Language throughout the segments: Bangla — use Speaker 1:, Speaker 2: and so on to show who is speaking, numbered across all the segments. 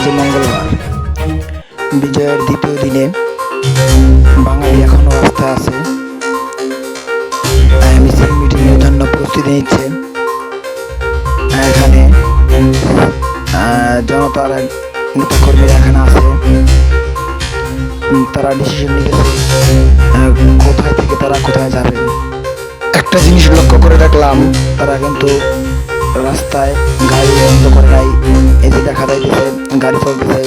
Speaker 1: আজ মঙ্গলবার, বিজয়ের দ্বিতীয় দিনে বাঙালি এখনো রাস্তায় আছে। মিছিল মিটিংয়ের জন্য প্রস্তুতি নিচ্ছে। এখানে জনতার নেতাকর্মীরা এখানে আছে। তারা ডিসিশন নিয়েছে কোথায় থেকে তারা কোথায় যাবে। একটা জিনিস লক্ষ্য করে রাখলাম, তারা কিন্তু রাস্তায় গাড়ি বন্ধ করে নাই। এই যে দেখা যাইতেছে গাড়ি চলতেছে।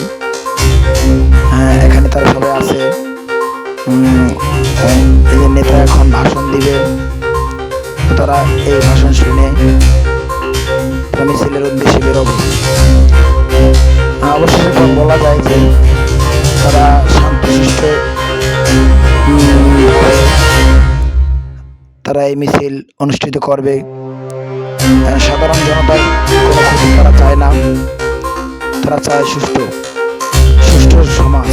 Speaker 1: এখানে তারা সবাই আছে। এই যে নেতা এখন ভাষণ দিবে, তারা এই ভাষণ শুনে মিছিলের উদ্দেশ্যে বেরোবে। অবশেষে বলা যায় যে তারা শান্তশিষ্ট তারা এই মিছিল অনুষ্ঠিত করবে। সাধারণ জনতার কোনো ক্ষতি তারা চায় না, তারা চায় সুষ্ঠু সমাজ।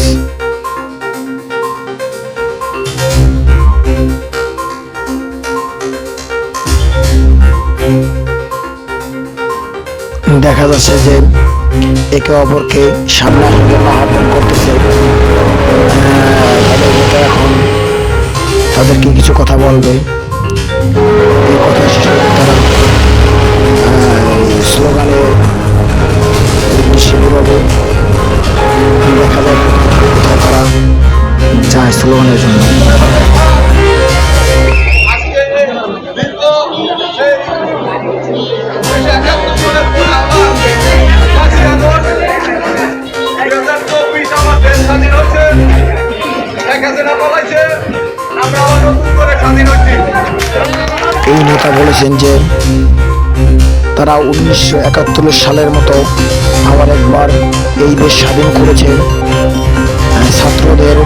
Speaker 1: দেখা যাচ্ছে যে একে অপরকে সামনে আসার জন্য আহ্বান করতেছে। তাদের নেতা এখন তাদেরকে কিছু কথা বলবে। এই কথা শেষে তারা স্লোগানে উদ্দেশ্যে বেরোবে। দেখা যায় কোথায় তারা যায় স্লোগানের জন্য। এই নেতা বলেছেন যে তারা 1971 সালের মতো আবার একবার এই দেশ স্বাধীন করেছে। ছাত্রদের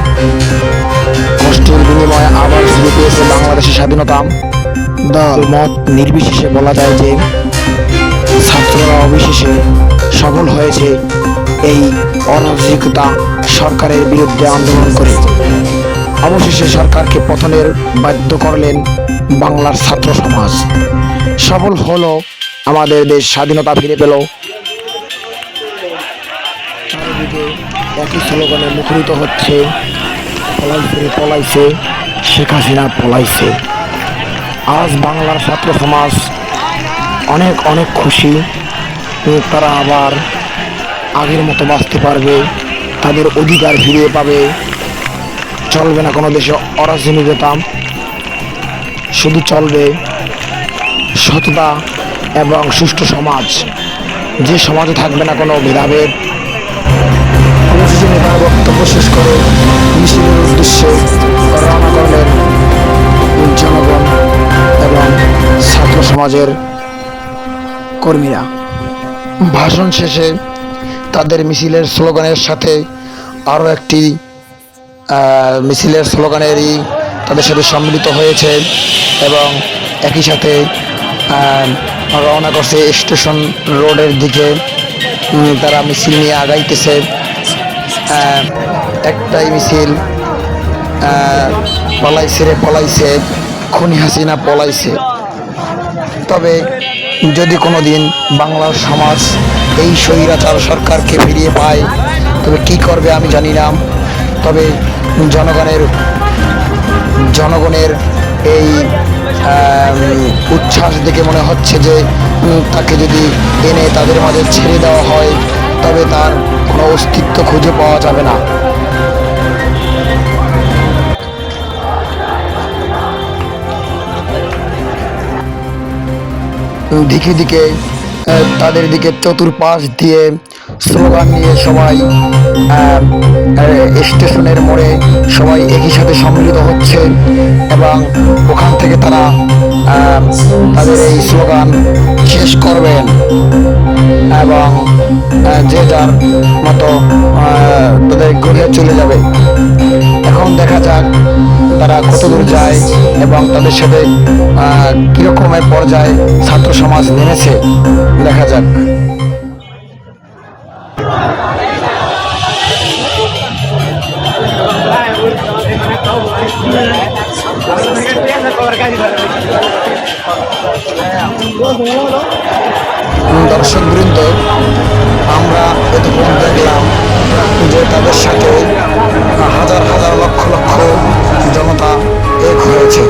Speaker 1: কষ্টের বিনিময়ে আবার ফিরে পেয়েছে বাংলাদেশের স্বাধীনতা। দল মত নির্বিশেষে বলা যায় যে ছাত্ররা অবিশেষে সফল হয়েছে এই অরাজকতা সরকারের বিরুদ্ধে আন্দোলন করে। অবশেষে সরকারকে পতনের বাধ্য করলেন বাংলার ছাত্র সমাজ। সফল হলো, আমাদের দেশ স্বাধীনতা ফিরে পেল। চারিদিকে একই স্লোগানে মুখরিত হচ্ছে, পলাইছে পলাইছে শেখ হাসিনা পলাইছে। আজ বাংলার ছাত্র সমাজ অনেক অনেক খুশি। তারা আবার আগের মতো বাঁচতে পারবে, তাদের অধিকার ফিরিয়ে পাবে। চলবে না কোনো দেশে অরাজনীতিতা, শুধু চলবে সততা এবং সুষ্ঠু সমাজ, যে সমাজে থাকবে না কোনো ভেদাভেদ। অবশেষে নেতার বক্তব্য শেষ করে মিছিলের উদ্দেশ্যে রওনা করলেন জনগণ এবং ছাত্র সমাজের কর্মীরা। ভাষণ শেষে তাদের মিছিলের স্লোগানের সাথে আরও একটি মিছিলের স্লোগানেরই তাদের সাথে সম্মিলিত হয়েছে এবং একই সাথে রওনা করছে স্টেশন রোডের দিকে। তারা মিছিল নিয়ে আগাইতেছে। একটাই মিছিল, পলাইছে রে পলাইছে, খুনি হাসিনা পলাইছে। তবে যদি কোনো দিন বাংলার সমাজ এই স্বৈরাচার সরকারকে ফিরিয়ে পায়, তবে কি করবে আমি জানি না। তবে জনগণের এই উচ্ছ্বাস দেখে মনে হচ্ছে যে তাকে যদি এনে তাদের মাঝে ছেড়ে দেওয়া হয়, তবে তার কোনো অস্তিত্ব খুঁজে পাওয়া যাবে না। দিকে দিকে তাদের দিকে চতুর্পাশ দিয়ে স্লোগান নিয়ে সবাই স্টেশনের মোড়ে সবাই একই সাথে সম্মিলিত হচ্ছে এবং ওখান থেকে তারা তাদের এই স্লোগান শেষ করবেন এবং যে যার মতো তাদের ঘুরে চলে যাবে। এখন দেখা যাক তারা কতদূর যায় এবং তাদের সাথে কিরকমের পর্যায়ে ছাত্র সমাজ নেমেছে, দেখা যাক। দর্শকবৃন্দ, আমরা এতক্ষণ দেখলাম যে তাদের সাথে হাজার হাজার লক্ষ লক্ষ জনতা এক হয়েছে।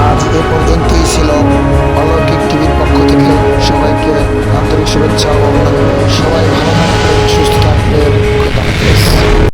Speaker 1: আজ এ পর্যন্তই ছিল অলৌকিক টিভির পক্ষ থেকে সবাইকে আন্তরিক শুভেচ্ছা ও অভিনন্দন।